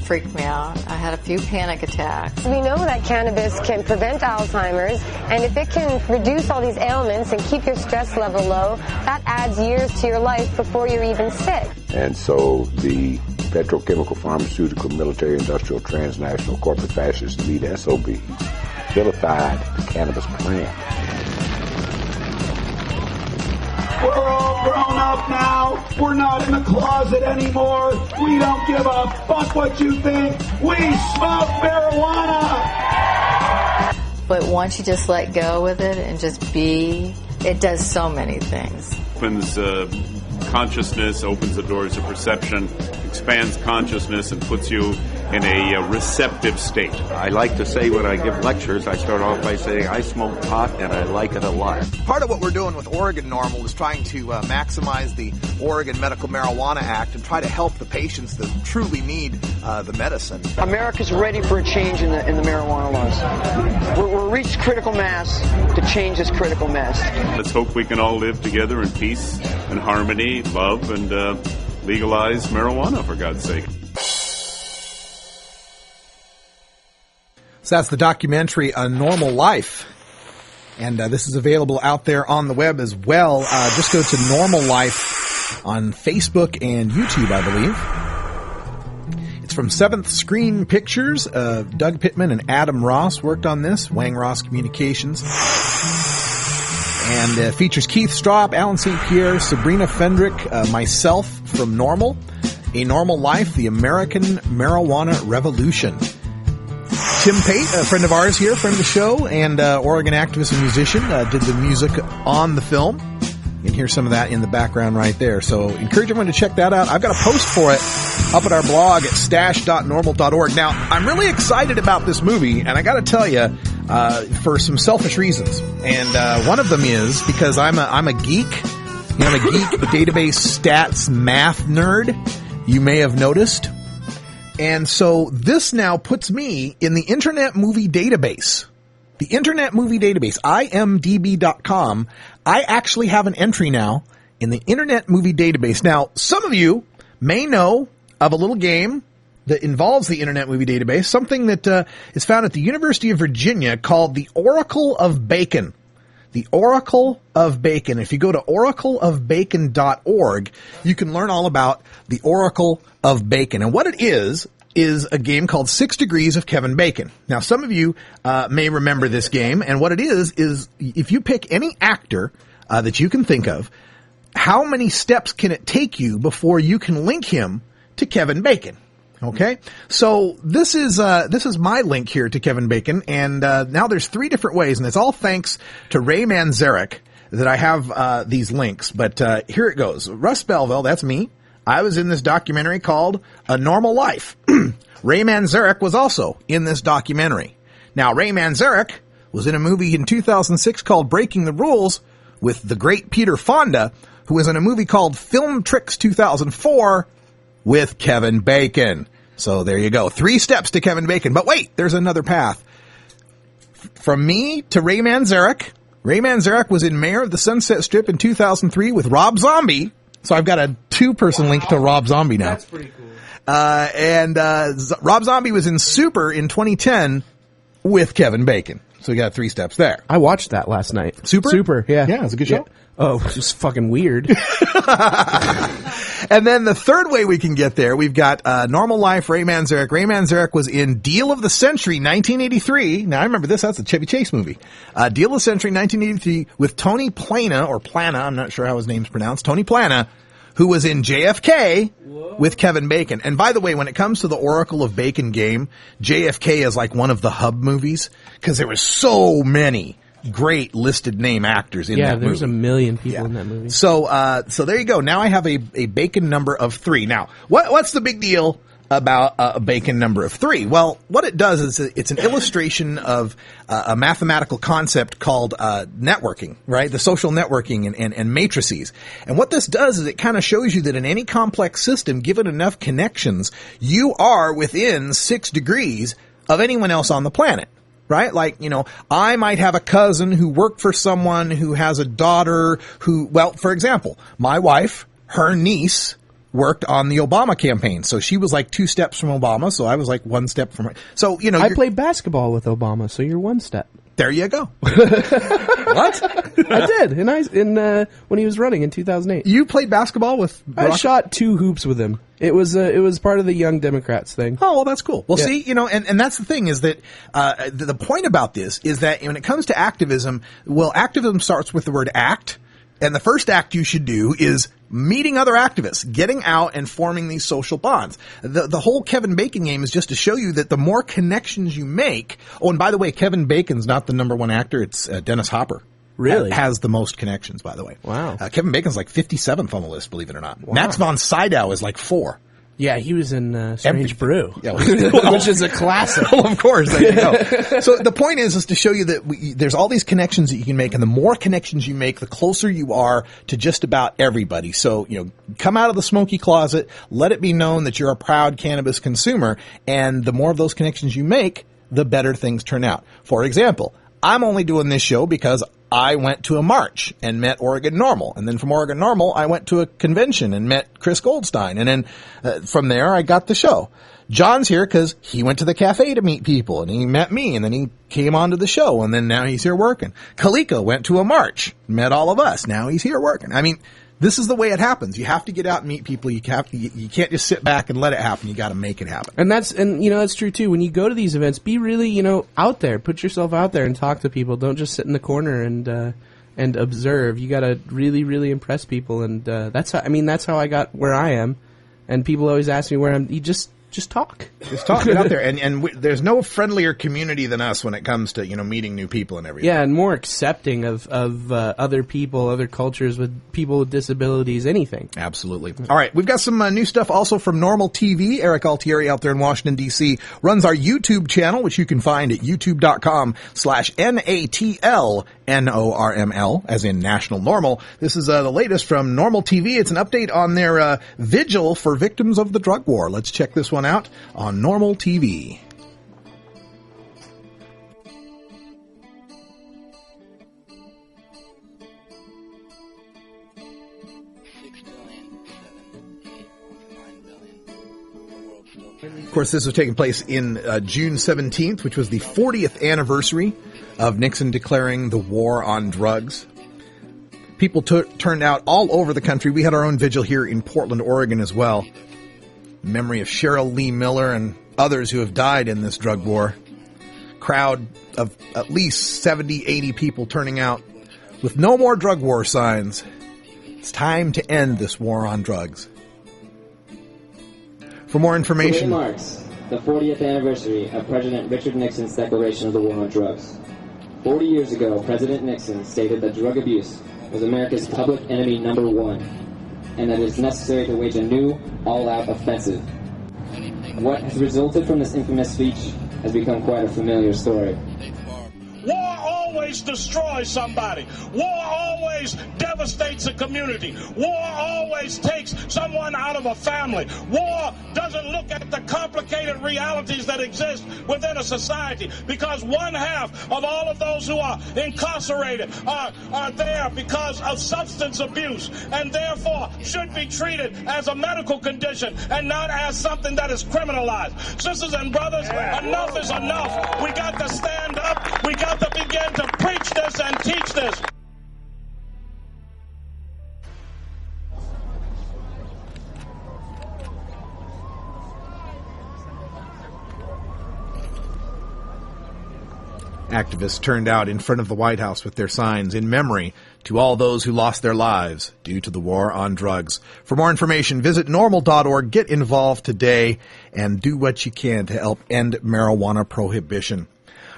freaked me out. I had a few panic attacks. We know that cannabis can prevent Alzheimer's, and if it can reduce all these ailments and keep your stress level low, that adds years to your life before you're even sick. And so the petrochemical, pharmaceutical, military, industrial, transnational, corporate fascist elite SOB vilified the cannabis plant. We're all grown up now. We're not in the closet anymore. We don't give a fuck what you think. We smoke marijuana. But once you just let go with it and just be, it does so many things. Opens consciousness, opens the doors to perception, expands consciousness, and puts you in a receptive state. I like to say when I give lectures, I start off by saying I smoke pot and I like it a lot. Part of what we're doing with Oregon NORML is trying to maximize the Oregon Medical Marijuana Act and try to help the patients that truly need the medicine. America's ready for a change in the marijuana laws. We're reached critical mass to change this critical mass. Let's hope we can all live together in peace and harmony, love, and legalize marijuana, for God's sake. So that's the documentary A Normal Life. And this is available out there on the web as well. Just go to NORML Life on Facebook and YouTube, I believe. It's from Seventh Screen Pictures. Doug Pittman and Adam Ross worked on this. Wang Ross Communications. And features Keith Straub, Alan St. Pierre, Sabrina Fendrick, myself from NORML, A Normal Life, The American Marijuana Revolution. Tim Pate, a friend of ours here, friend of the show, and Oregon activist and musician, did the music on the film. You can hear some of that in the background right there. So encourage everyone to check that out. I've got a post for it up at our blog at stash.normal.org. Now, I'm really excited about this movie, and I got to tell you, for some selfish reasons. And one of them is because I'm a geek. You know, I'm a geek database stats math nerd. You may have noticed. And so this now puts me in the Internet Movie Database. The Internet Movie Database, imdb.com. I actually have an entry now in the Internet Movie Database. Now, some of you may know of a little game that involves the Internet Movie Database, something that is found at the University of Virginia called the Oracle of Bacon. The Oracle of Bacon. If you go to oracleofbacon.org, you can learn all about the Oracle of Bacon. And what it is a game called 6 Degrees of Kevin Bacon. Now, some of you may remember this game, and what it is if you pick any actor that you can think of, how many steps can it take you before you can link him to Kevin Bacon? Okay, so this is my link here to Kevin Bacon, and now there's 3 different ways, and it's all thanks to Ray Manzarek that I have these links. But here it goes. Russ Belville, that's me. I was in this documentary called A Normal Life. Ray Manzarek was also in this documentary. Now, Ray Manzarek was in a movie in 2006 called Breaking the Rules with the great Peter Fonda, who was in a movie called Film Tricks 2004 with Kevin Bacon. So there you go. 3 steps to Kevin Bacon. But wait, there's another path. From me to Ray Manzarek. Ray Manzarek was in Mayor of the Sunset Strip in 2003 with Rob Zombie. So I've got a 2-person link to Rob Zombie now. That's pretty cool. Rob Zombie was in Super in 2010 with Kevin Bacon. So we got 3 steps there. I watched that last night. Super? Yeah. Yeah, it was a good show. Yeah. Oh, it was just fucking weird. And then the third way we can get there, we've got Normal Life, Ray Manzarek. Ray Manzarek was in Deal of the Century, 1983. Now, I remember this. That's a Chevy Chase movie. Deal of the Century, 1983, with Tony Plana, or Plana, I'm not sure how his name's pronounced, Tony Plana, who was in JFK with Kevin Bacon. And by the way, when it comes to the Oracle of Bacon game, JFK is like one of the hub movies, because there were so many great listed name actors in that movie. Yeah, there's a million people in that movie. So there you go. Now I have a Bacon number of 3. Now, what's the big deal about a Bacon number of 3? Well, what it does is it's an illustration of a mathematical concept called networking, right? The social networking and matrices. And what this does is it kind of shows you that in any complex system, given enough connections, you are within 6 degrees of anyone else on the planet. Right? Like, I might have a cousin who worked for someone who has a daughter who, well, for example, my wife, her niece worked on the Obama campaign. So she was like 2 steps from Obama. So I was like 1 step from her. So, I played basketball with Obama. So you're 1 step. There you go. What? I did. When he was running in 2008. You played basketball with Barack? I shot 2 hoops with him. It was part of the Young Democrats thing. Oh, well, that's cool. Well, yeah. See, and that's the thing is that the point about this is that when it comes to activism, well, activism starts with the word act. And the first act you should do is meeting other activists, getting out and forming these social bonds. The whole Kevin Bacon game is just to show you that the more connections you make. Oh, and by the way, Kevin Bacon's not the number 1 actor. It's Dennis Hopper. Really? Has the most connections, by the way. Wow. Kevin Bacon's like 57th on the list, believe it or not. Wow. Max von Sydow is like 4. Yeah, he was in Strange Brew, yeah, which is a classic. Well, of course, there you go. So the point is to show you that there's all these connections that you can make, and the more connections you make, the closer you are to just about everybody. So, come out of the smoky closet, let it be known that you're a proud cannabis consumer, and the more of those connections you make, the better things turn out. For example, I'm only doing this show because I went to a march and met Oregon NORML. And then from Oregon NORML, I went to a convention and met Chris Goldstein. And then from there, I got the show. John's here because he went to the cafe to meet people, and he met me, and then he came onto the show, and then now he's here working. Kalika went to a march, met all of us. Now he's here working. I mean, this is the way it happens. You have to get out and meet people. You can't just sit back and let it happen. You got to make it happen. And that's true too. When you go to these events, be really, out there. Put yourself out there and talk to people. Don't just sit in the corner and and observe. You got to really, really impress people, and that's how I got where I am. And people always ask me where I'm. You just talk. Just talk. Get out there. And there's no friendlier community than us when it comes to, meeting new people and everything. Yeah, and more accepting of other people, other cultures, with people with disabilities, anything. Absolutely. All right, we've got some new stuff also from NORML TV. Eric Altieri out there in Washington, D.C. runs our YouTube channel, which you can find at youtube.com/NATLNORML, as in National Normal. This is the latest from NORML TV. It's an update on their vigil for victims of the drug war. Let's check this one out on NORML TV. Of course, this was taking place in June 17th, which was the 40th anniversary of Nixon declaring the war on drugs. People turned out all over the country. We had our own vigil here in Portland, Oregon as well. In memory of Cheryl Lee Miller and others who have died in this drug war. Crowd of at least 70, 80 people turning out with no more drug war signs. It's time to end this war on drugs. For more information... Today marks the 40th anniversary of President Richard Nixon's declaration of the war on drugs. 40 years ago, President Nixon stated that drug abuse was America's public enemy number one, and that it is necessary to wage a new, all-out offensive. What has resulted from this infamous speech has become quite a familiar story. War always destroys somebody. War always devastates a community. War always takes someone out of a family. War doesn't look at the complicated realities that exist within a society, because one half of all of those who are incarcerated are there because of substance abuse, and therefore should be treated as a medical condition and not as something that is criminalized. Sisters and brothers, enough is enough. We got to stand up. We got to begin to preach this and teach this. Activists turned out in front of the White House with their signs in memory to all those who lost their lives due to the war on drugs. For more information, visit NORML.org. Get involved today and do what you can to help end marijuana prohibition.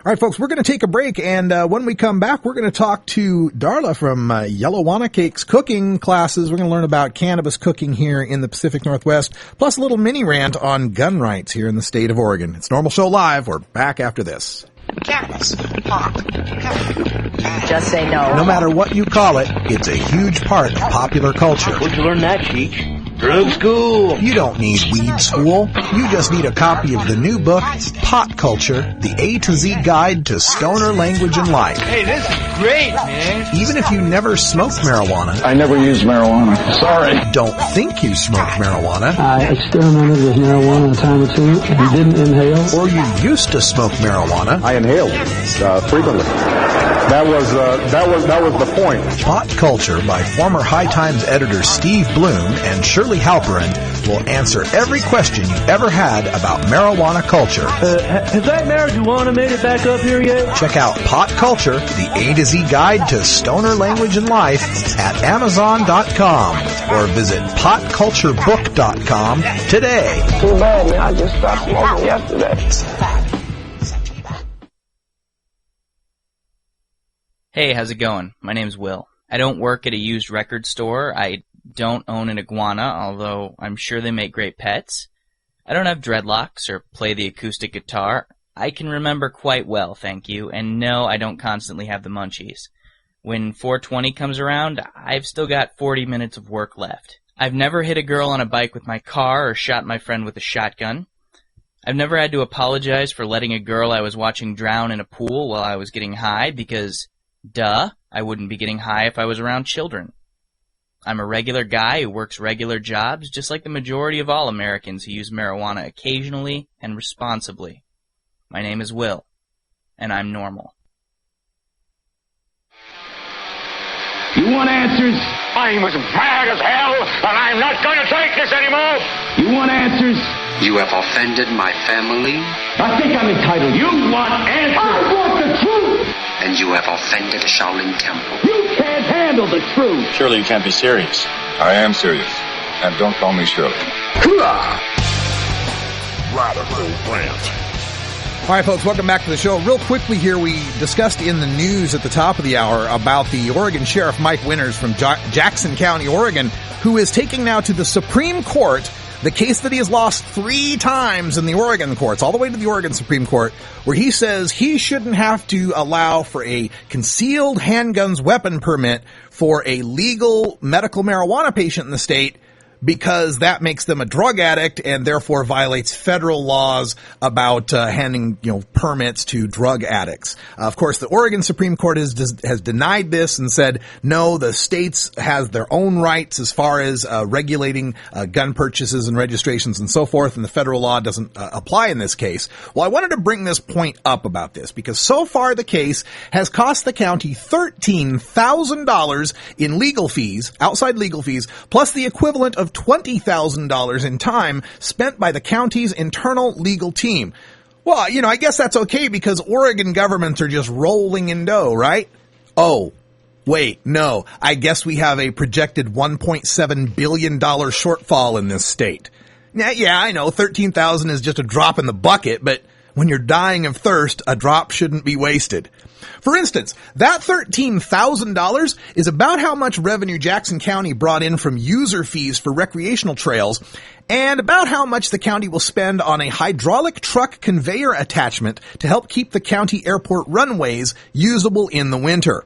All right, folks, we're going to take a break, and when we come back, we're going to talk to Darla from Yellowwanna Cake's cooking classes. We're going to learn about cannabis cooking here in the Pacific Northwest, plus a little mini rant on gun rights here in the state of Oregon. It's NORML Show Live. We're back after this. Cannabis, pot, just say no. No matter what you call it, it's a huge part of popular culture. Where'd you learn that, Cheech? Drug school. You don't need weed school. You just need a copy of the new book, Pot Culture, the A to Z Guide to Stoner Language and Life. Hey, this is great, man. Even if you never smoked marijuana. I never used marijuana. Sorry. Don't think you smoked marijuana. I experimented with marijuana a time or two and didn't inhale. Or you used to smoke marijuana. I inhaled frequently. That was the point. Pot Culture by former High Times editor Steve Bloom and Shirley Halperin will answer every question you ever had about marijuana culture. Has that marijuana made it back up here yet? Check out Pot Culture, the A to Z Guide to Stoner Language and Life at Amazon.com or visit PotCultureBook.com today. Too bad, man. I just stopped smoking yesterday. Hey, how's it going? My name's Will. I don't work at a used record store. I don't own an iguana, although I'm sure they make great pets. I don't have dreadlocks or play the acoustic guitar. I can remember quite well, thank you, and no, I don't constantly have the munchies. When 420 comes around, I've still got 40 minutes of work left. I've never hit a girl on a bike with my car or shot my friend with a shotgun. I've never had to apologize for letting a girl I was watching drown in a pool while I was getting high because... duh, I wouldn't be getting high if I was around children. I'm a regular guy who works regular jobs, just like the majority of all Americans who use marijuana occasionally and responsibly. My name is Will, and I'm normal. You want answers? I'm as mad as hell, and I'm not going to take this anymore! You want answers? You have offended my family. I think I'm entitled. You want answers? I want the truth! And you have offended the Shaolin Temple. You can't can't handle the truth. Surely you can't be serious. I am serious. And don't call me Shirley. Radical Rant. All right, folks, welcome back to the show. Real quickly here, we discussed in the news at the top of the hour about the Oregon Sheriff Mike Winters from Jackson County, Oregon, who is taking now to the Supreme Court the case that he has lost 3 times in the Oregon courts, all the way to the Oregon Supreme Court, where he says he shouldn't have to allow for a concealed handguns weapon permit for a legal medical marijuana patient in the state, because that makes them a drug addict and therefore violates federal laws about handing, permits to drug addicts. Of course, the Oregon Supreme Court has denied this and said, no, the states has their own rights as far as regulating gun purchases and registrations and so forth, and the federal law doesn't apply in this case. Well, I wanted to bring this point up about this because so far the case has cost the county $13,000 in legal fees, outside legal fees, plus the equivalent of $20,000 in time spent by the county's internal legal team. Well, I guess that's okay because Oregon governments are just rolling in dough, right? Oh, wait, no. I guess we have a projected $1.7 billion shortfall in this state. Yeah, I know, $13,000 is just a drop in the bucket, but when you're dying of thirst, a drop shouldn't be wasted. For instance, that $13,000 is about how much revenue Jackson County brought in from user fees for recreational trails, and about how much the county will spend on a hydraulic truck conveyor attachment to help keep the county airport runways usable in the winter.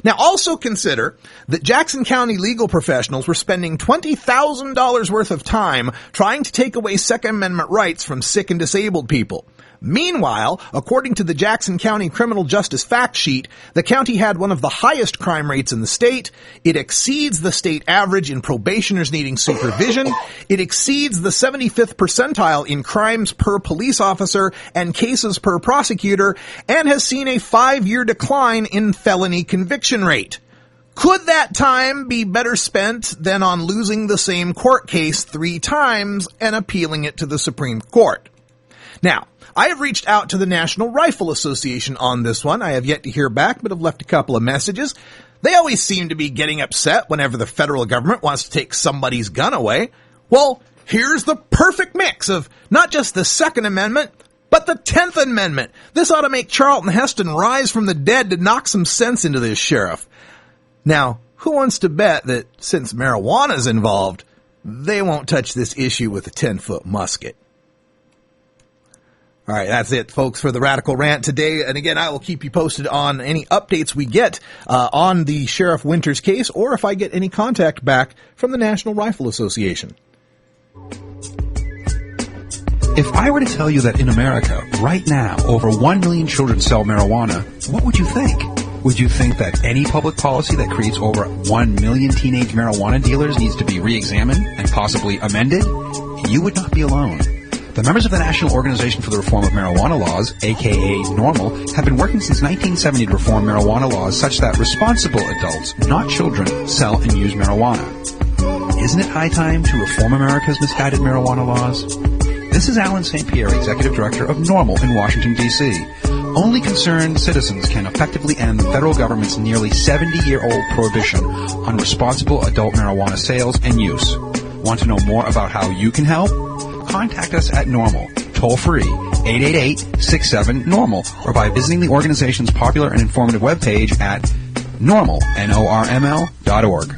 Now, also consider that Jackson County legal professionals were spending $20,000 worth of time trying to take away Second Amendment rights from sick and disabled people. Meanwhile, according to the Jackson County Criminal Justice Fact Sheet, the county had one of the highest crime rates in the state. It exceeds the state average in probationers needing supervision. It exceeds the 75th percentile in crimes per police officer and cases per prosecutor, and has seen a 5-year decline in felony conviction rate. Could that time be better spent than on losing the same court case 3 times and appealing it to the Supreme Court? Now, I have reached out to the National Rifle Association on this one. I have yet to hear back, but have left a couple of messages. They always seem to be getting upset whenever the federal government wants to take somebody's gun away. Well, here's the perfect mix of not just the Second Amendment, but the 10th Amendment. This ought to make Charlton Heston rise from the dead to knock some sense into this sheriff. Now, who wants to bet that since marijuana's involved, they won't touch this issue with a 10-foot musket? All right, that's it, folks, for the Radical Rant today. And again, I will keep you posted on any updates we get on the Sheriff Winters case, or if I get any contact back from the National Rifle Association. If I were to tell you that in America, right now, over 1 million children sell marijuana, what would you think? Would you think that any public policy that creates over 1 million teenage marijuana dealers needs to be re-examined and possibly amended? You would not be alone. The members of the National Organization for the Reform of Marijuana Laws, aka NORML, have been working since 1970 to reform marijuana laws such that responsible adults, not children, sell and use marijuana. Isn't it high time to reform America's misguided marijuana laws? This is Alan St. Pierre, Executive Director of NORML in Washington, D.C. Only concerned citizens can effectively end the federal government's nearly 70-year-old prohibition on responsible adult marijuana sales and use. Want to know more about how you can help? Contact us at NORML, toll-free, 888-67-NORML, or by visiting the organization's popular and informative webpage at NORML, NORML.org.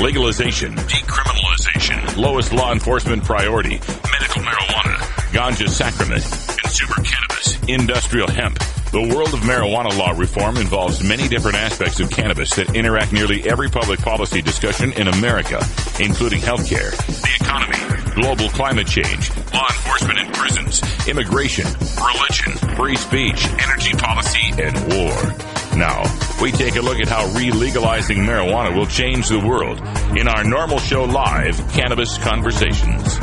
Legalization, decriminalization, lowest law enforcement priority, medical marijuana, ganja sacrament, consumer cannabis, industrial hemp. The world of marijuana law reform involves many different aspects of cannabis that interact nearly every public policy discussion in America, including healthcare, the economy, global climate change, law enforcement in prisons, immigration, religion, free speech, energy policy, and war. Now, we take a look at how re-legalizing marijuana will change the world in our NORML Show Live Cannabis Conversations.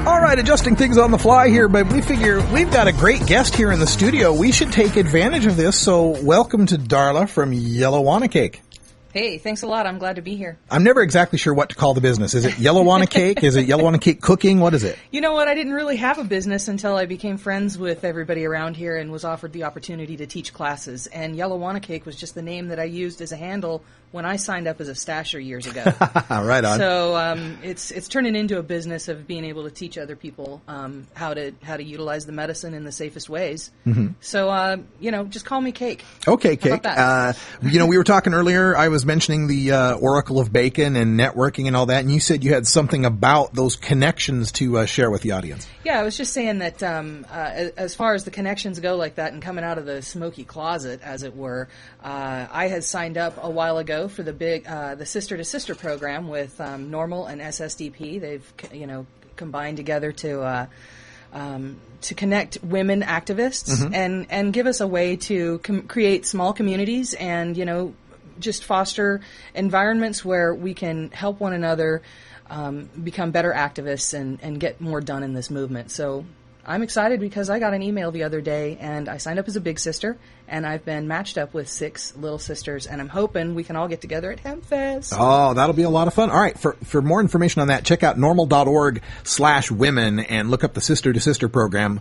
All right, adjusting things on the fly here, but we figure we've got a great guest here in the studio. We should take advantage of this, so welcome to Darla from Yellow Wanna Cake. Hey, thanks a lot. I'm glad to be here. I'm never exactly sure what to call the business. Is it Yellowana Cake? Is it Yellowana Cake Cooking? What is it? You know what? I didn't really have a business until I became friends with everybody around here and was offered the opportunity to teach classes. And Yellowana Cake was just the name that I used as a handle when I signed up as a stasher years ago. Right on. So it's turning into a business of being able to teach other people how to utilize the medicine in the safest ways. Mm-hmm. So just call me Cake. Okay, How Cake. about that? We were talking earlier. I was mentioning the Oracle of Bacon and networking and all that, and you said you had something about those connections to share with the audience. Yeah, I was just saying that as far as the connections go like that and coming out of the smoky closet, as it were, I had signed up a while ago for the big the Sister to Sister program with NORML and SSDP. They've combined together to connect women activists and give us a way to create small communities and just foster environments where we can help one another become better activists and get more done in this movement. So I'm excited because I got an email the other day and I signed up as a big sister and I've been matched up with 6 little sisters and I'm hoping we can all get together at HempFest. Oh, that'll be a lot of fun. All right. For more information on that, check out normal.org/women and look up the Sister to Sister program,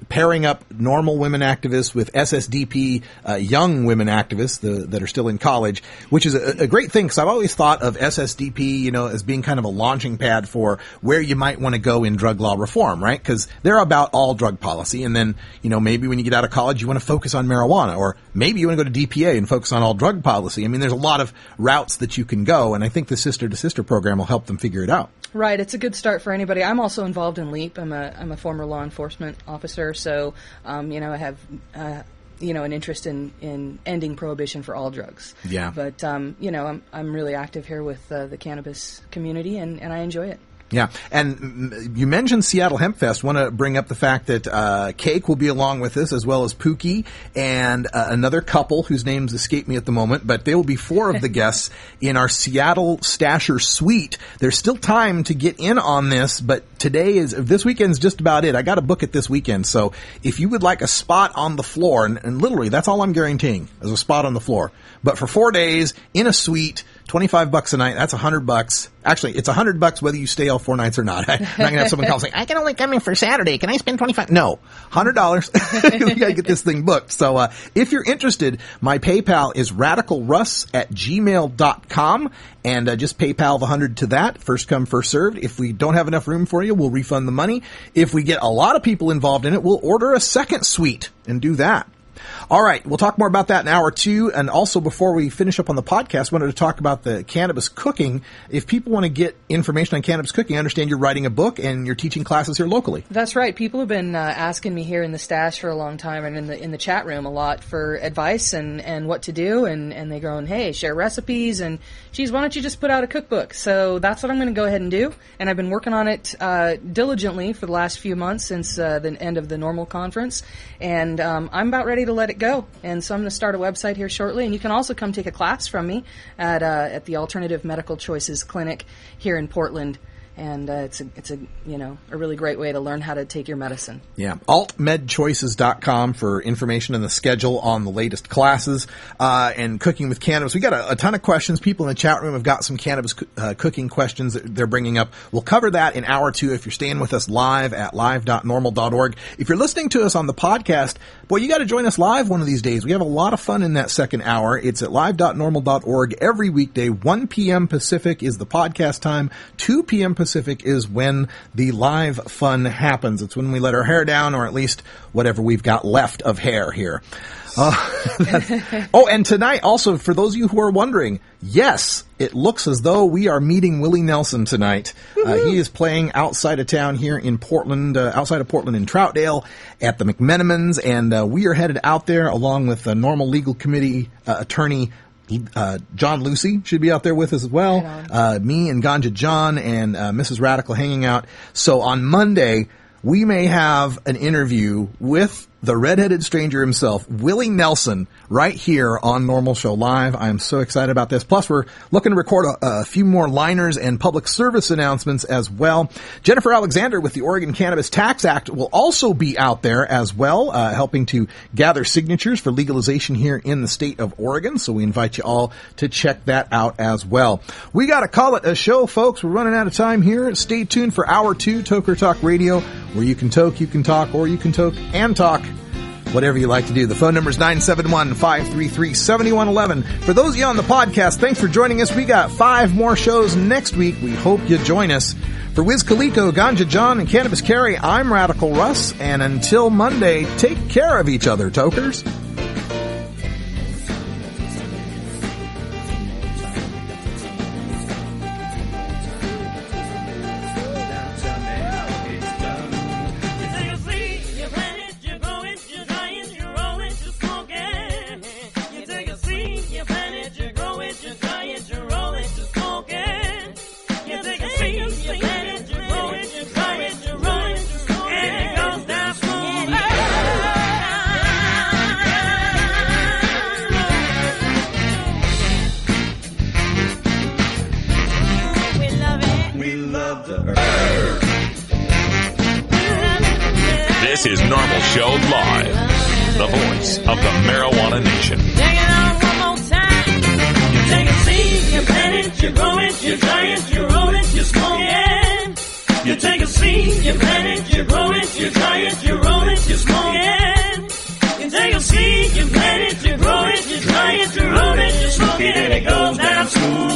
pairing up normal women activists with SSDP, young women activists that are still in college, which is a great thing because I've always thought of SSDP, as being kind of a launching pad for where you might want to go in drug law reform, right? Because they're about all drug policy. And then, maybe when you get out of college, you want to focus on marijuana, or maybe you want to go to DPA and focus on all drug policy. I mean, there's a lot of routes that you can go, and I think the Sister to Sister program will help them figure it out. Right, it's a good start for anybody. I'm also involved in LEAP. I'm a former law enforcement officer, so I have an interest in ending prohibition for all drugs. Yeah. But I'm really active here with the cannabis community, and I enjoy it. Yeah, and you mentioned Seattle Hemp Fest. Want to bring up the fact that Cake will be along with us, as well as Pookie and another couple whose names escape me at the moment, but they will be 4 of the guests in our Seattle Stasher Suite. There's still time to get in on this, but this weekend's just about it. I got to book it this weekend, so if you would like a spot on the floor, and literally that's all I'm guaranteeing is a spot on the floor, but for 4 days in a suite, $25 a night, that's $100. Actually, it's $100 whether you stay all 4 nights or not. I'm not going to have someone call saying, I can only come in for Saturday. Can I spend $25? No, $100. We got to get this thing booked. So, if you're interested, my PayPal is radicalruss@gmail.com and just PayPal the $100 to that. First come, first served. If we don't have enough room for you, we'll refund the money. If we get a lot of people involved in it, we'll order a second suite and do that. All right, we'll talk more about that in hour 2. And also, before we finish up on the podcast, wanted to talk about the cannabis cooking. If people want to get information on cannabis cooking, I understand you're writing a book and you're teaching classes here locally. That's right. People have been asking me here in the stash for a long time and in the chat room a lot for advice and what to do. And they go, hey, share recipes. And, geez, why don't you just put out a cookbook? So that's what I'm going to go ahead and do. And I've been working on it diligently for the last few months since the end of the NORML conference. And I'm about ready to let it go. And so I'm going to start a website here shortly. And you can also come take a class from me at the Alternative Medical Choices Clinic here in Portland. And it's a really great way to learn how to take your medicine. Yeah, altmedchoices.com for information and the schedule on the latest classes and cooking with cannabis. We got a ton of questions. People in the chat room have got some cannabis cooking questions that they're bringing up. We'll cover that in hour 2 if you're staying with us live at live.normal.org. If you're listening to us on the podcast, boy, you got to join us live one of these days. We have a lot of fun in that second hour. It's at live.normal.org every weekday. 1 p.m. Pacific is the podcast time. 2 p.m. Pacific is when the live fun happens. It's when we let our hair down, or at least whatever we've got left of hair here. And tonight, also, for those of you who are wondering, yes, it looks as though we are meeting Willie Nelson tonight. He is playing outside of town here in Portland, outside of Portland in Troutdale at the McMenamins, and we are headed out there along with the NORML Legal Committee attorney John Lucy should be out there with us as well. Me and Ganja John and Mrs. Radical hanging out. So on Monday, we may have an interview with the redheaded stranger himself, Willie Nelson, right here on Normal Show Live. I am so excited about this. Plus, we're looking to record a few more liners and public service announcements as well. Jennifer Alexander with the Oregon Cannabis Tax Act will also be out there as well, helping to gather signatures for legalization here in the state of Oregon. So we invite you all to check that out as well. We got to call it a show, folks. We're running out of time here. Stay tuned for Hour 2, Toker Talk Radio, where you can toke, you can talk, or you can toke and talk. Whatever you like to do. The phone number is 971-533-7111. For those of you on the podcast, thanks for joining us. We got 5 more shows next week. We hope you join us. For Wiz Khalifa, Ganja John, and Cannabis Carrie, I'm Radical Russ. And until Monday, take care of each other, tokers. This is Normal Show Live, the voice of the marijuana nation. Take it on one more time. You take a seed, you plant it, you grow it, you dry it, you roll it, you smoke it. You take a seed, you plant it, you grow it, you dry it, you roll it, you smoke it. You take a seed, you plant it, you grow it, you dry it, you roll it, you smoke it, and it goes down smooth.